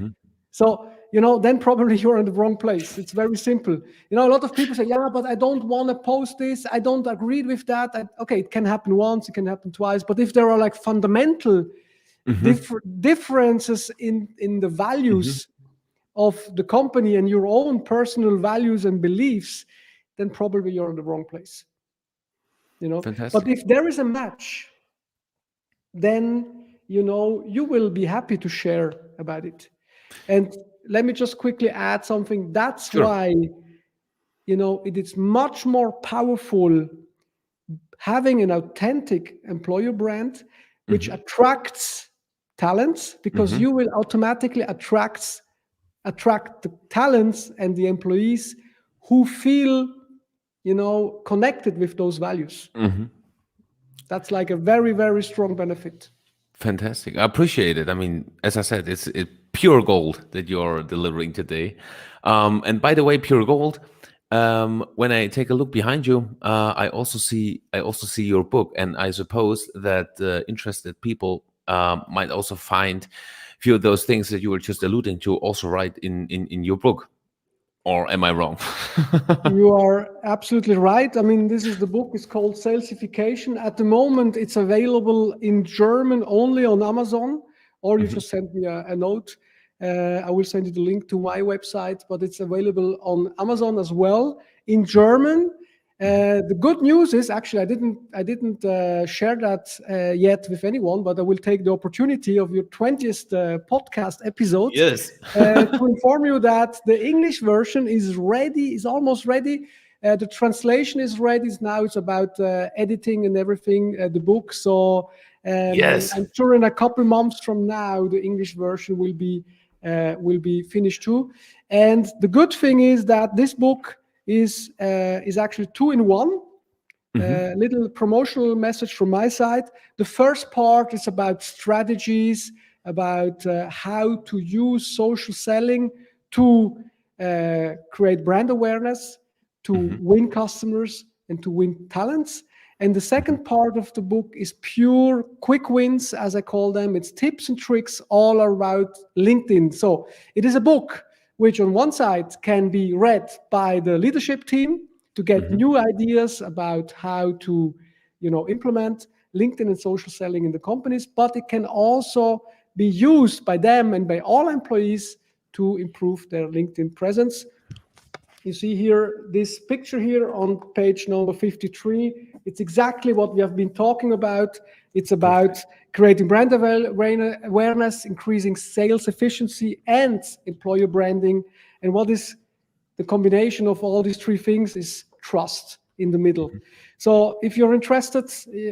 So, then probably you're in the wrong place. It's very simple. A lot of people say, yeah, but I don't want to post this. I don't agree with that. Okay, it can happen once, it can happen twice. But if there are like fundamental differences in the values of the company and your own personal values and beliefs, then probably you're in the wrong place.
Fantastic.
But if there is a match, then, you will be happy to share about it. And let me just quickly add something. That's why, it is much more powerful having an authentic employer brand, which attracts talents, because you will automatically attract the talents and the employees who feel, connected with those values. That's like a very, very strong benefit.
Fantastic. I appreciate it. I mean, as I said, it's pure gold that you're delivering today. And by the way, pure gold. When I take a look behind you, I also see your book, and I suppose that interested people might also find few of those things that you were just alluding to also write in your book, or am I wrong?
You are absolutely right. I mean, this is the book is called Salesification. At the moment, it's available in German only on Amazon, or you
Mhm,
just send me a note. I will send you the link to my website, but it's available on Amazon as well in German.
mhm.
The good news is actually I didn't share that yet with anyone, but I will take the opportunity of your 20th podcast episode
Yes.
to inform you that the English version is ready, is almost ready. The translation is ready. Now it's about editing and everything, the book. So
Yes.
I'm sure in a couple months from now, the English version will be finished too. And the good thing is that this book is actually two in one.
Hmm.
Little promotional message from my side. The first part is about strategies, about how to use social selling to create brand awareness, to
Hmm.
win customers, and to win talents. And the
Hmm.
second part of the book is pure quick wins, as I call them. It's tips and tricks all around LinkedIn. So it is a book which, on one side, can be read by the leadership team to get
Hmm.
new ideas about how to, implement LinkedIn and social selling in the companies, but it can also be used by them and by all employees to improve their LinkedIn presence. You see here this picture here on page number 53. It's exactly what we have been talking about. It's about
Perfect.
creating brand awareness, increasing sales efficiency, and employer branding. And what is the combination of all these three things is trust in the middle. So if you're interested,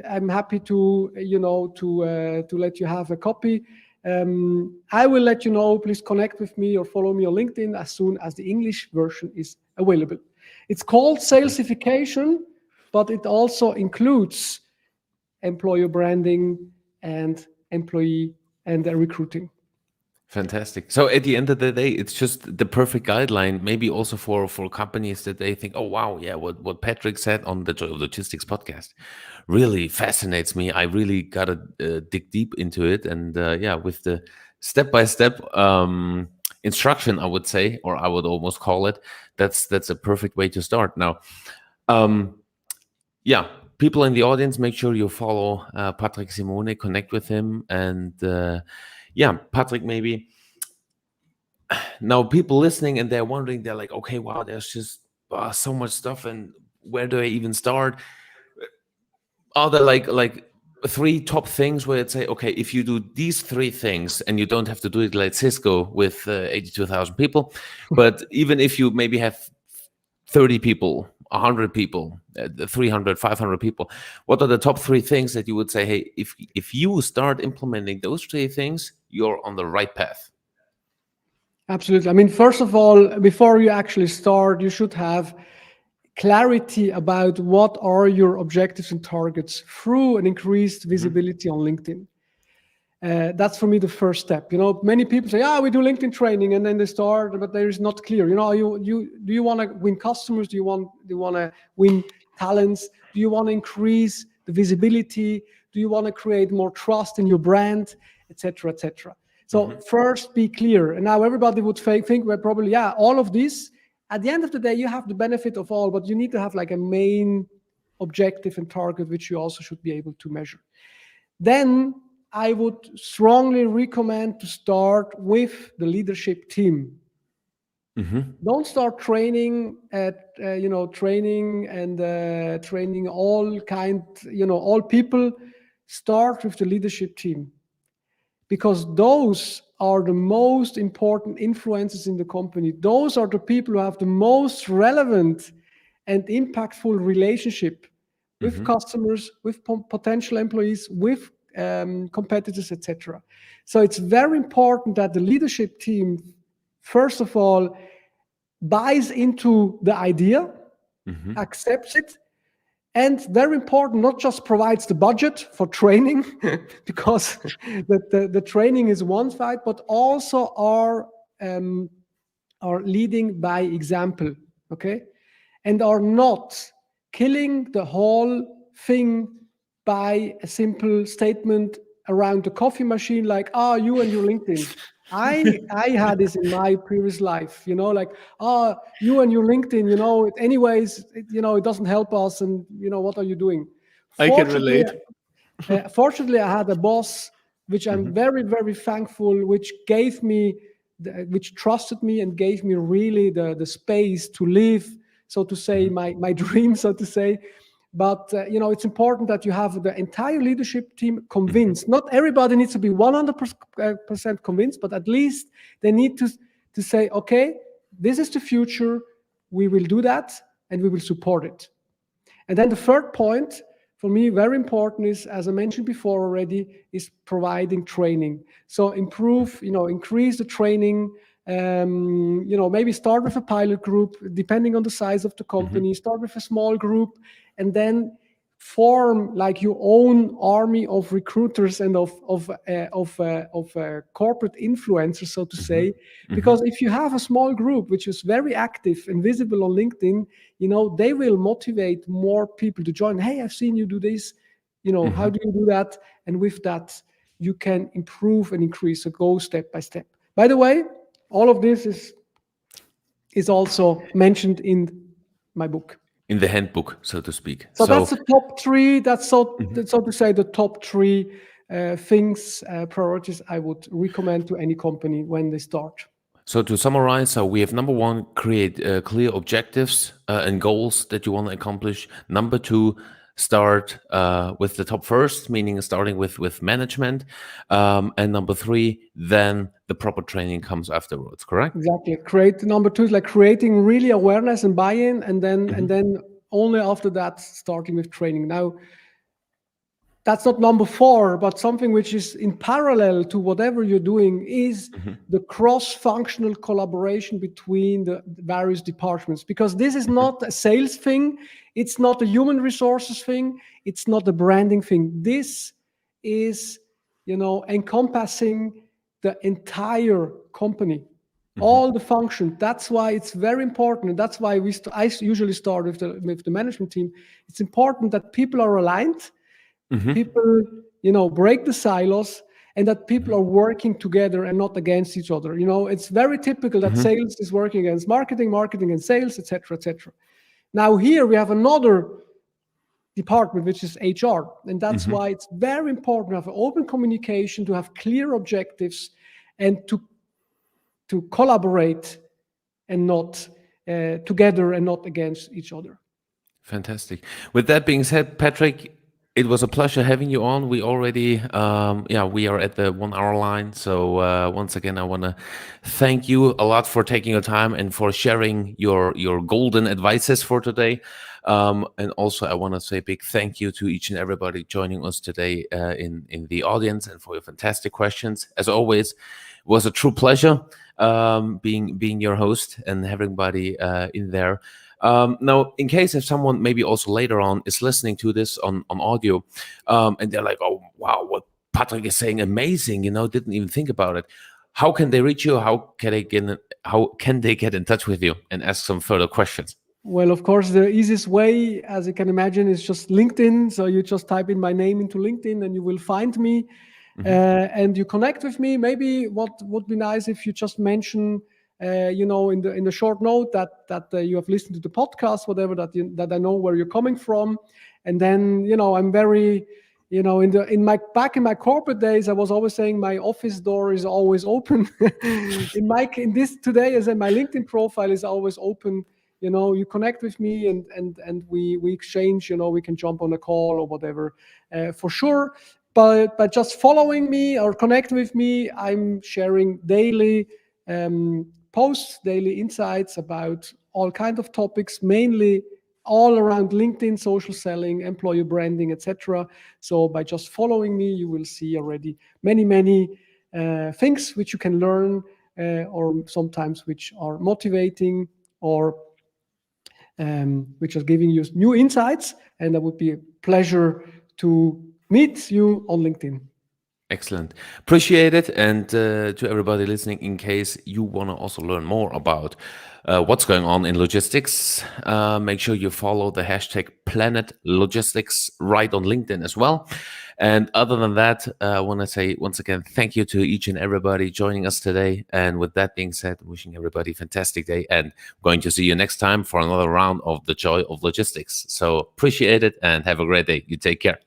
I'm happy to to let you have a copy. I will let you know. Please connect with me or follow me on LinkedIn as soon as the English version is available. It's called Salesification, but it also includes employer branding and employee and recruiting.
Fantastic. So at the end of the day, it's just the perfect guideline, maybe also for companies that they think, oh wow, yeah, what Patrick said on the Joy of Logistics podcast really fascinates me. I really gotta dig deep into it, and yeah, with the step by step instruction, I would say, or I would almost call it, that's a perfect way to start. Now, um, yeah, people in the audience, make sure you follow Patrick Simone, connect with him, and yeah, Patrick, maybe now people listening and they're wondering, they're like, okay, wow, there's just so much stuff, and where do I even start? Are there like three top things where it's say, okay, if you do these three things, and you don't have to do it like Cisco with 82,000 people, but even if you maybe have 30 people, 100 people, 300, 500 people, what are the top three things that you would say, hey, if you start implementing those three things, you're on the right path?
Absolutely. I mean, first of all, before you actually start, you should have clarity about what are your objectives and targets through an increased
Hmm.
visibility on LinkedIn. That's for me the first step. Many people say, "Ah, we do LinkedIn training," and then they start, but there is not clear. You do you want to win customers? Do you want to win talents? Do you want to increase the visibility? Do you want to create more trust in your brand, etc., etc.? So
Hmm.
first, be clear. And now everybody would think we're probably all of this. At the end of the day, you have the benefit of all, but you need to have like a main objective and target, which you also should be able to measure. Then I would strongly recommend to start with the leadership team.
Hmm.
Don't start training at training and training all people. Start with the leadership team, because those are the most important influences in the company. Those are the people who have the most relevant and impactful relationship with
Hmm.
customers, with potential employees, with competitors, etc. So it's very important that the leadership team, first of all, buys into the idea,
Hmm.
accepts it, and very important, not just provides the budget for training, because the training is one side, but also are leading by example, okay, and are not killing the whole thing by a simple statement. around the coffee machine, like, ah, you and your LinkedIn. I had this in my previous life, like, ah, you and your LinkedIn, anyways, it doesn't help us, and what are you doing?
I can
Fortunately,
relate.
fortunately, I had a boss which I'm very, very thankful, which trusted me and gave me really the space to live, so to say, my dream, so to say. But it's important that you have the entire leadership team convinced. Not everybody needs to be 100% convinced, but at least they need to say, okay, this is the future. We will do that, and we will support it. And then the third point, for me, very important, is, as I mentioned before already, is providing training. So increase the training. Maybe start with a pilot group, depending on the size of the company. Start with a small group, and then form like your own army of recruiters and of corporate influencers, so to say. Because if you have a small group which is very active and visible on LinkedIn, they will motivate more people to join. Hey, I've seen you do this. How do you do that? And with that, you can improve and increase. So go step by step. By the way, all of this is also mentioned in my book.
In the handbook, so to speak.
So that's the top three. That's so to say the top three things, priorities I would recommend to any company when they start.
So to summarize, so we have number one, create clear objectives and goals that you want to accomplish. Number two, start with the top first, meaning starting with management. And number three, then the proper training comes afterwards, correct?
Exactly. Number two is like creating really awareness and buy-in, and then only after that starting with training. Now, that's not number four, but something which is in parallel to whatever you're doing is the cross-functional collaboration between the various departments. Because this is not a sales thing, it's not a human resources thing, it's not a branding thing. This is, encompassing the entire company, all the function. That's why it's very important, and that's why I usually start with the management team. It's important that people are aligned. People, break the silos, and that people are working together and not against each other. It's very typical that sales is working against marketing, marketing and sales, etc., etc. Now here we have another department, which is HR, and that's why it's very important to have open communication, to have clear objectives, and to collaborate and not together and not against each other.
Fantastic. With that being said, Patrick, it was a pleasure having you on. We already, we are at the 1 hour line. So once again, I want to thank you a lot for taking your time and for sharing your golden advices for today. And also, I want to say a big thank you to each and everybody joining us today in the audience, and for your fantastic questions. As always, it was a true pleasure being your host and having everybody in there. Now, in case if someone maybe also later on is listening to this on audio, and they're like, oh, wow, what Patrick is saying, amazing, didn't even think about it. How can they reach you? How can they get in touch with you and ask some further questions?
Well, of course, the easiest way, as you can imagine, is just LinkedIn. So you just type in my name into LinkedIn and you will find me. And you connect with me. Maybe what would be nice if you just mention, in the short note that you have listened to the podcast, whatever, that I know where you're coming from. And then, I'm very, in my corporate days, I was always saying my office door is always open. in this today, as in my LinkedIn profile is always open. You connect with me and we exchange, we can jump on a call or whatever, for sure. But just following me or connecting with me, I'm sharing daily posts, daily insights about all kinds of topics, mainly all around LinkedIn, social selling, employer branding, etc. So by just following me, you will see already many things which you can learn, or sometimes which are motivating, or which are giving you new insights. And that would be a pleasure to meet you on LinkedIn.
Excellent. Appreciate it. And to everybody listening, in case you want to also learn more about what's going on in logistics, make sure you follow the hashtag Planet Logistics right on LinkedIn as well. And other than that, I want to say once again, thank you to each and everybody joining us today. And with that being said, wishing everybody a fantastic day and going to see you next time for another round of the Joy of Logistics. So appreciate it and have a great day. You take care.